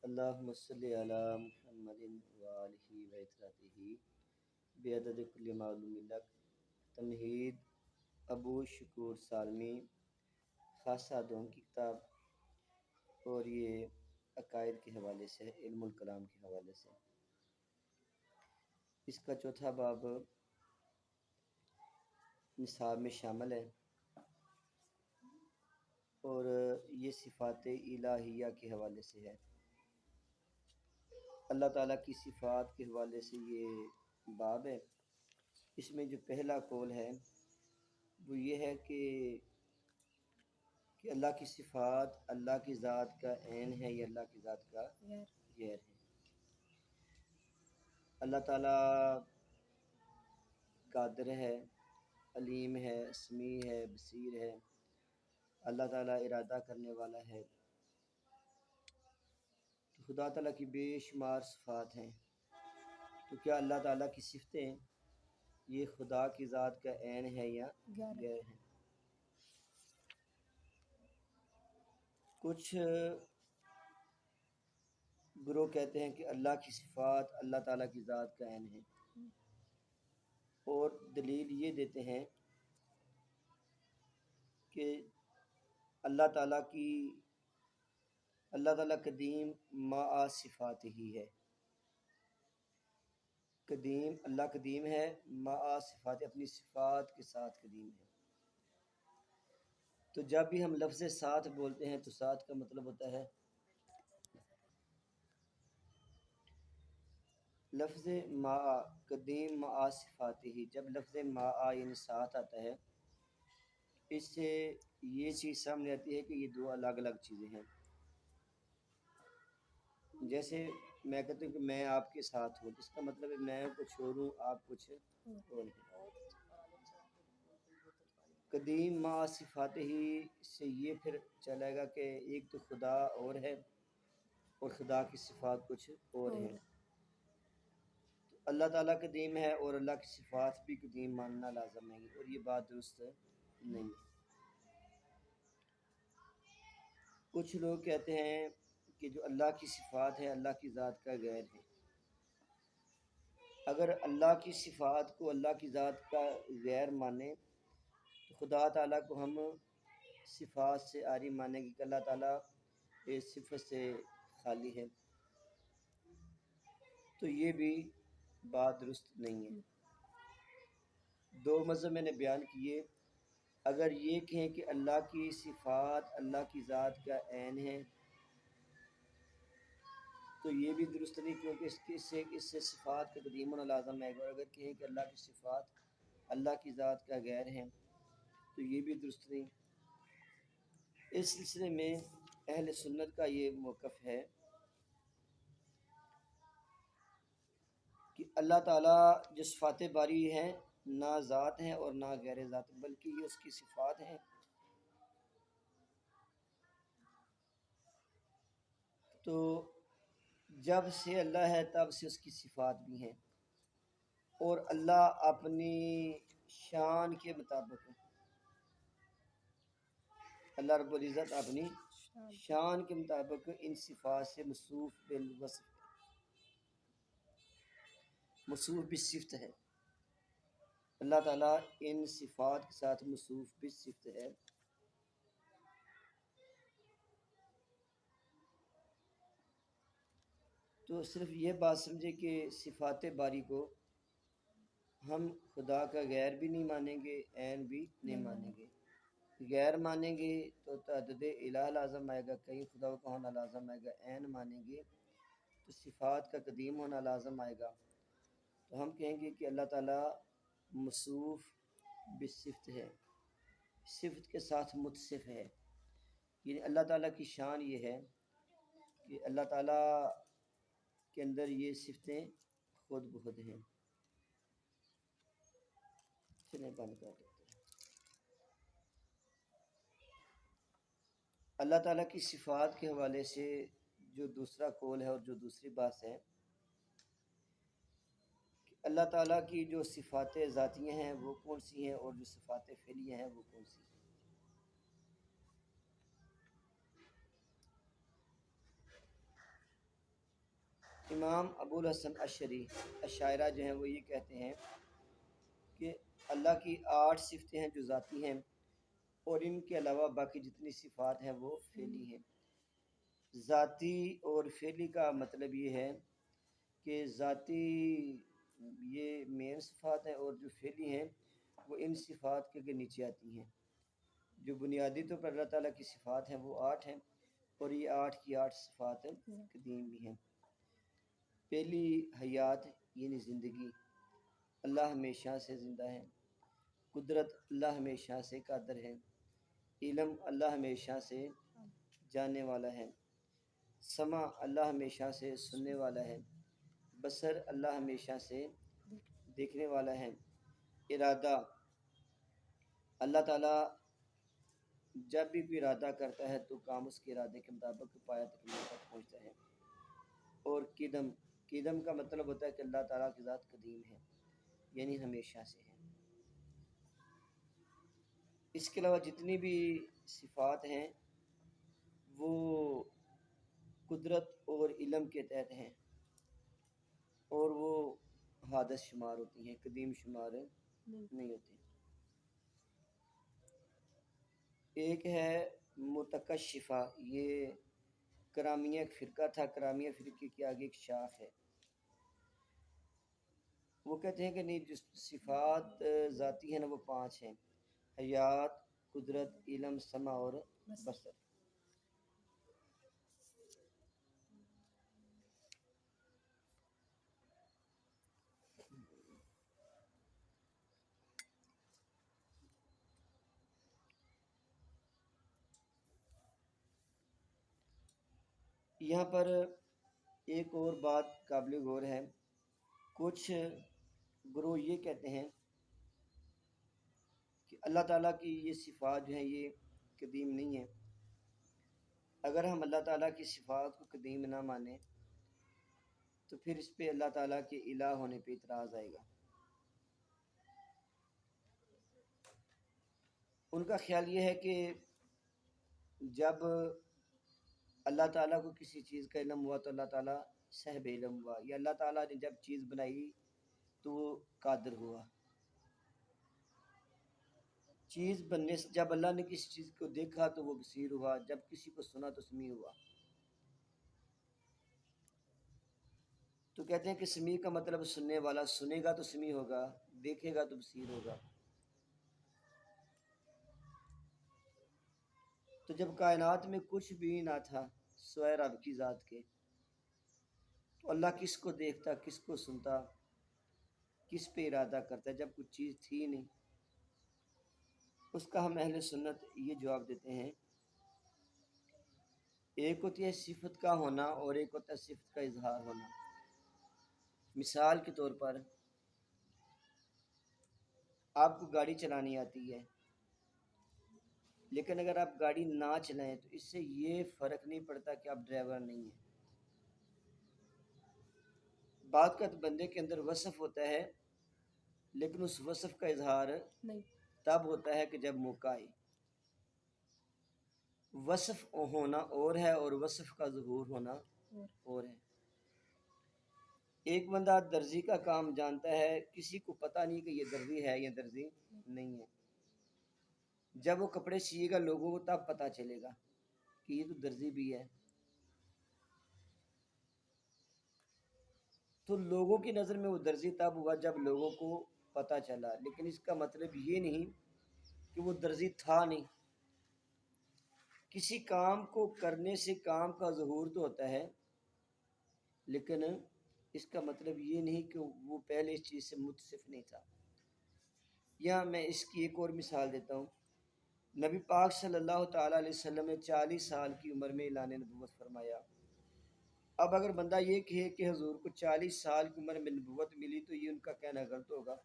اللہم صلی علی محمد وآلہ وإطراتہ بعدد کل معلوم لک۔ تمہید ابو شکور سالمی، خاصہ دوم کی کتاب، اور یہ عقائد کے حوالے سے، علم الکلام کے حوالے سے۔ اس کا چوتھا باب نصاب میں شامل ہے، اور یہ صفات الہیہ کے حوالے سے ہے۔ اللہ تعالیٰ کی صفات کے حوالے سے یہ باب ہے۔ اس میں جو پہلا قول ہے وہ یہ ہے کہ اللہ کی صفات اللہ کی ذات کا عین ہے یا اللہ کی ذات کا غیر ہے۔ اللہ تعالیٰ قادر ہے، علیم ہے، سمیع ہے، بصیر ہے۔ اللہ تعالیٰ ارادہ کرنے والا ہے۔ تو خدا تعالیٰ کی بے شمار صفات ہیں، تو کیا اللہ تعالیٰ کی صفتیں یہ خدا کی ذات کا عین ہے یا غیر ہے؟ کچھ گروہ کہتے ہیں کہ اللہ کی صفات اللہ تعالیٰ کی ذات کا عین ہے، اور دلیل یہ دیتے ہیں کہ اللہ تعالیٰ قدیم مع صفات ہی ہے۔ قدیم، اللہ قدیم ہے، مع صفات، اپنی صفات کے ساتھ قدیم ہے۔ تو جب بھی ہم لفظ ساتھ بولتے ہیں تو ساتھ کا مطلب ہوتا ہے لفظ مع، قدیم مع صفات ہی۔ جب لفظ مع یعنی ساتھ آتا ہے، اس سے یہ چیز سامنے آتی ہے کہ یہ دو الگ الگ چیزیں ہیں۔ جیسے میں کہتا ہوں کہ میں آپ کے ساتھ ہوں، اس کا مطلب ہے میں کچھ اور ہوں، آپ کچھ اور ہیں۔ قدیم مع صفات ہی سے یہ پھر چلے گا کہ ایک تو خدا اور ہے اور خدا کی صفات کچھ اور ہیں۔ تو اللہ تعالیٰ قدیم ہے اور اللہ کی صفات بھی قدیم ماننا لازم ہے، اور یہ بات درست نہیں ہے۔ کچھ لوگ کہتے ہیں کہ جو اللہ کی صفات ہے اللہ کی ذات کا غیر ہے۔ اگر اللہ کی صفات کو اللہ کی ذات کا غیر مانیں تو خدا تعالیٰ کو ہم صفات سے عاری مانیں گے کہ اللہ تعالیٰ اس صفت سے خالی ہے، تو یہ بھی بات درست نہیں ہے۔ دو مذہب میں نے بیان کیے، اگر یہ کہیں کہ اللہ کی صفات اللہ کی ذات کا عین ہے تو یہ بھی درست نہیں، کیونکہ اس سے صفات کا قدیم ہونا لازم ہے۔ اور اگر کہیں کہ اللہ کی صفات اللہ کی ذات کا غیر ہیں تو یہ بھی درست نہیں۔ اس سلسلے میں اہل سنت کا یہ موقف ہے کہ اللہ تعالیٰ جو صفات باری ہیں نہ ذات ہیں اور نہ غیر ذات، بلکہ یہ اس کی صفات ہیں۔ تو جب سے اللہ ہے تب سے اس کی صفات بھی ہیں، اور اللہ اپنی شان کے مطابق، اللہ رب العزت اپنی شان کے مطابق ان صفات سے موصوف بالوصف، موصوف بالصفت ہے۔ اللہ تعالیٰ ان صفات کے ساتھ موصوف بالصفت ہے۔ تو صرف یہ بات سمجھے کہ صفات باری کو ہم خدا کا غیر بھی نہیں مانیں گے، عین بھی نہیں مانیں گے۔ غیر مانیں گے تو تعدد الہ لازم آئے گا، کہیں خدا کا ہونا لازم آئے گا۔ عین مانیں گے تو صفات کا قدیم ہونا لازم آئے گا۔ تو ہم کہیں گے کہ اللہ تعالیٰ موصوف بالصفت ہے، صفت کے ساتھ متصف ہے۔ یعنی اللہ تعالیٰ کی شان یہ ہے کہ اللہ تعالیٰ کے اندر یہ صفتیں خود بخود ہیں۔ چلیں بند کر دیتے ہیں۔ اللہ تعالیٰ کی صفات کے حوالے سے جو دوسرا قول ہے اور جو دوسری بات ہے کہ اللہ تعالیٰ کی جو صفات ذاتیہ ہیں وہ کون سی ہیں، اور جو صفات فعلیہ ہیں وہ کون سی ہیں۔ امام ابو الحسن اشعری اشاعرہ جو ہیں وہ یہ کہتے ہیں کہ اللہ کی 8 صفتیں ہیں جو ذاتی ہیں، اور ان کے علاوہ باقی جتنی صفات ہیں وہ فعلی ہیں۔ ذاتی اور فعلی کا مطلب یہ ہے کہ ذاتی یہ مین صفات ہیں، اور جو فعلی ہیں وہ ان صفات کے نیچے آتی ہیں۔ جو بنیادی طور پر اللہ تعالیٰ کی صفات ہیں وہ 8 ہیں، اور یہ 8 کی 8 صفات قدیم بھی ہیں۔ پہلی حیات یعنی زندگی، اللہ ہمیشہ سے زندہ ہے۔ قدرت، اللہ ہمیشہ سے قادر ہے۔ علم، اللہ ہمیشہ سے جاننے والا ہے۔ سمع، اللہ ہمیشہ سے سننے والا ہے۔ بصر، اللہ ہمیشہ سے دیکھنے والا ہے۔ ارادہ، اللہ تعالیٰ جب بھی کوئی ارادہ کرتا ہے تو کام اس کے ارادے کے مطابق پایا تکمیل تک پہنچتا ہے۔ اور قدم، قدم کا مطلب ہوتا ہے کہ اللہ تعالیٰ کی ذات قدیم ہے، یعنی ہمیشہ سے ہے۔ اس کے علاوہ جتنی بھی صفات ہیں وہ قدرت اور علم کے تحت ہیں، اور وہ حادث شمار ہوتی ہیں، قدیم شمار نہیں ہوتی۔ ایک ہے متکشفہ، یہ کرامیہ ایک فرقہ تھا، کرامیہ فرقے کی آگے ایک شاخ ہے۔ وہ کہتے ہیں کہ نہیں، جو صفات ذاتی ہیں نا وہ 5 ہیں: حیات، قدرت، علم، سمع اور بصر۔ یہاں پر ایک اور بات قابل غور ہے، کچھ گروہ یہ کہتے ہیں کہ اللہ تعالیٰ کی یہ صفات جو ہیں یہ قدیم نہیں ہیں۔ اگر ہم اللہ تعالیٰ کی صفات کو قدیم نہ مانیں تو پھر اس پہ اللہ تعالیٰ کے الہ ہونے پہ اعتراض آئے گا۔ ان کا خیال یہ ہے کہ جب اللہ تعالیٰ کو کسی چیز کا علم ہوا تو اللہ تعالیٰ صاحب علم ہوا، یا اللہ تعالیٰ نے جب چیز بنائی تو وہ قادر ہوا۔ چیز بننے سے جب اللہ نے کسی چیز کو دیکھا تو وہ بصیر ہوا، جب کسی کو سنا تو سمیع ہوا۔ تو کہتے ہیں کہ سمیع کا مطلب سننے والا، سنے گا تو سمیع ہوگا، دیکھے گا تو بصیر ہوگا۔ تو جب کائنات میں کچھ بھی نہ تھا سوائے رب کی ذات کے، تو اللہ کس کو دیکھتا، کس کو سنتا، کس پہ ارادہ کرتا جب کچھ چیز تھی نہیں؟ اس کا ہم اہل سنت یہ جواب دیتے ہیں، ایک ہوتی ہے صفت کا ہونا اور ایک ہوتا ہے صفت کا اظہار ہونا۔ مثال کے طور پر آپ کو گاڑی چلانی آتی ہے، لیکن اگر آپ گاڑی نہ چلائیں تو اس سے یہ فرق نہیں پڑتا کہ آپ ڈرائیور نہیں ہیں۔ بات کا بندے کے اندر وصف ہوتا ہے، لیکن اس وصف کا اظہار نہیں تب ہوتا ہے کہ جب موقع آئے۔ وصف ہونا اور ہے اور وصف کا ظہور ہونا اور ہے۔ ایک بندہ درزی کا کام جانتا ہے، کسی کو پتہ نہیں کہ یہ درزی ہے یا درزی نہیں ہے۔ جب وہ کپڑے سیے گا لوگوں کو تب پتہ چلے گا کہ یہ تو درزی بھی ہے۔ تو لوگوں کی نظر میں وہ درزی تب ہوا جب لوگوں کو پتہ چلا، لیکن اس کا مطلب یہ نہیں کہ وہ درزی تھا نہیں۔ کسی کام کو کرنے سے کام کا ظہور تو ہوتا ہے، لیکن اس کا مطلب یہ نہیں کہ وہ پہلے اس چیز سے متصف نہیں تھا۔ یہاں میں اس کی ایک اور مثال دیتا ہوں۔ نبی پاک صلی اللہ تعالیٰ علیہ وسلم نے 40 سال کی عمر میں اعلان نبوت فرمایا۔ اب اگر بندہ یہ کہے کہ حضور کو 40 سال کی عمر میں نبوت ملی تو یہ ان کا کہنا غلط ہوگا۔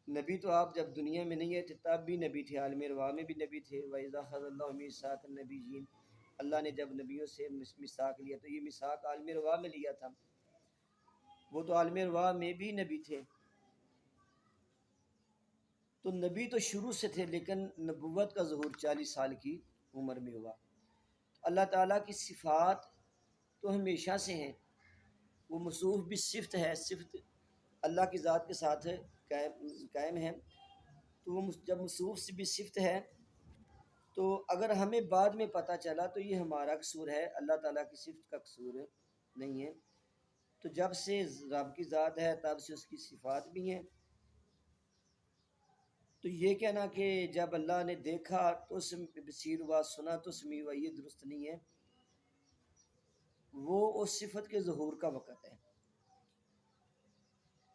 نبی تو آپ جب دنیا میں نہیں تھے تب بھی نبی تھے، عالم ارواح میں بھی نبی تھے۔ وَإِذَا أَخَذَ اللَّهُ مِيثَاقَ النَّبِيِّينَ، اللہ نے جب نبیوں سے میثاق لیا تو یہ میثاق عالم ارواح میں لیا تھا، وہ تو عالم ارواح میں بھی نبی تھے۔ تو نبی تو شروع سے تھے، لیکن نبوت کا ظہور 40 سال کی عمر میں ہوا۔ اللہ تعالیٰ کی صفات تو ہمیشہ سے ہیں، وہ موصوف بھی صفت ہے، صفت اللہ کی ذات کے ساتھ قائم ہے، تو وہ جب موصوف سے بھی صفت ہے تو اگر ہمیں بعد میں پتہ چلا تو یہ ہمارا قصور ہے، اللہ تعالیٰ کی صفت کا قصور نہیں ہے۔ تو جب سے رب کی ذات ہے تب سے اس کی صفات بھی ہیں۔ تو یہ کہنا کہ جب اللہ نے دیکھا تو بصیر ہوا، سنا تو سمیع ہوا، یہ درست نہیں ہے۔ وہ اس صفت کے ظہور کا وقت ہے۔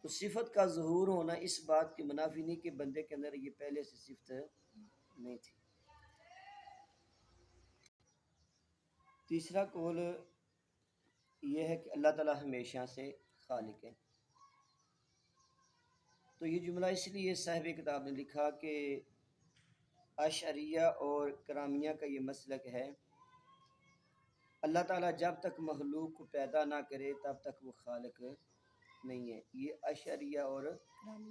تو صفت کا ظہور ہونا اس بات کی منافی نہیں کہ بندے کے اندر یہ پہلے سے صفت نہیں تھی۔ تیسرا قول یہ ہے کہ اللہ تعالیٰ ہمیشہ سے خالق ہے۔ تو یہ جملہ اس لیے صاحب کتاب نے لکھا کہ اشعریہ اور کرامیہ کا یہ مسلک ہے، اللہ تعالیٰ جب تک مخلوق کو پیدا نہ کرے تب تک وہ خالق نہیں ہے۔ یہ اشعریہ اور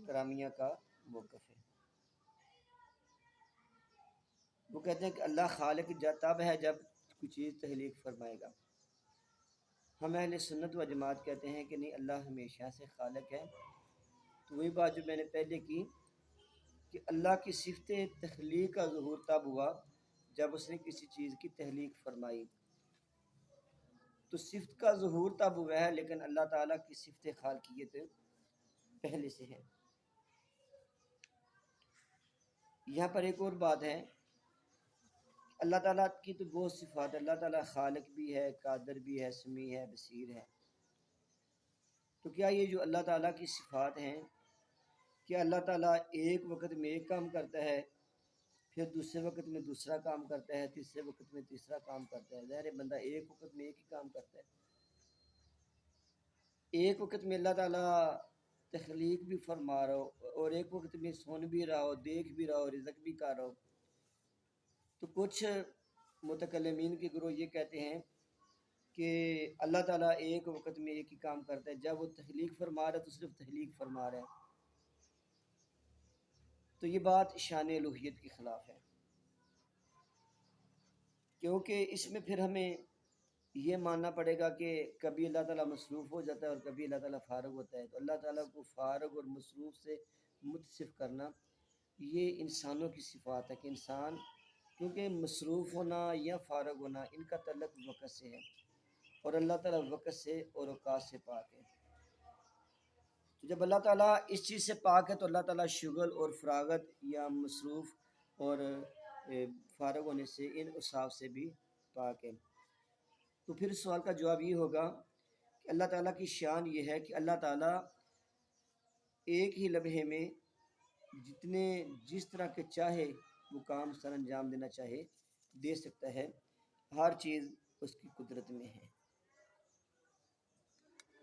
کرامیہ کا موقف ہے۔ وہ کہتے ہیں کہ اللہ خالق تب ہے جب کوئی چیز تخلیق فرمائے گا۔ ہم اہل سنت و جماعت کہتے ہیں کہ نہیں، اللہ ہمیشہ سے خالق ہے۔ تو وہی بات جو میں نے پہلے کی کہ اللہ کی صفت تخلیق کا ظہور تب ہوا جب اس نے کسی چیز کی تخلیق فرمائی۔ تو صفت کا ظہور تب ہوا ہے، لیکن اللہ تعالیٰ کی صفت خالقیت پہلے سے ہے۔ یہاں پر ایک اور بات ہے، اللہ تعالیٰ کی تو بہت صفات ہے، اللہ تعالیٰ خالق بھی ہے، قادر بھی ہے، سمیع ہے، بصیر ہے۔ تو کیا یہ جو اللہ تعالیٰ کی صفات ہیں، کیا اللہ تعالیٰ ایک وقت میں ایک کام کرتا ہے، پھر دوسرے وقت میں دوسرا کام کرتا ہے، تیسرے وقت میں تیسرا کام کرتا ہے؟ ظاہر ہے بندہ ایک وقت میں ایک ہی کام کرتا ہے۔ ایک وقت میں اللہ تعالیٰ تخلیق بھی فرما رہا ہو اور ایک وقت میں سن بھی رہا ہو، دیکھ بھی رہا ہو، رزق بھی کر رہا ہو۔ تو کچھ متکلمین کے گروہ یہ کہتے ہیں کہ اللہ تعالیٰ ایک وقت میں ایک ہی کام کرتا ہے، جب وہ تخلیق فرما رہا ہے تو صرف تخلیق فرما رہا ہے۔ تو یہ بات شان الوہیت کے خلاف ہے، کیونکہ اس میں پھر ہمیں یہ ماننا پڑے گا کہ کبھی اللہ تعالیٰ مصروف ہو جاتا ہے اور کبھی اللہ تعالیٰ فارغ ہوتا ہے۔ تو اللہ تعالیٰ کو فارغ اور مصروف سے متصف کرنا یہ انسانوں کی صفات ہے کہ انسان کیونکہ مصروف ہونا یا فارغ ہونا ان کا تعلق وقت سے ہے، اور اللہ تعالیٰ وقت سے اور اوقات سے پاک ہے۔ تو جب اللہ تعالیٰ اس چیز سے پاک ہے تو اللہ تعالیٰ شغل اور فراغت یا مصروف اور فارغ ہونے سے ان اوصاف سے بھی پاک ہے۔ تو پھر سوال کا جواب یہ ہوگا کہ اللہ تعالیٰ کی شان یہ ہے کہ اللہ تعالیٰ ایک ہی لمحے میں جس طرح کے چاہے وہ کام سر انجام دینا چاہے دے سکتا ہے، ہر چیز اس کی قدرت میں ہے۔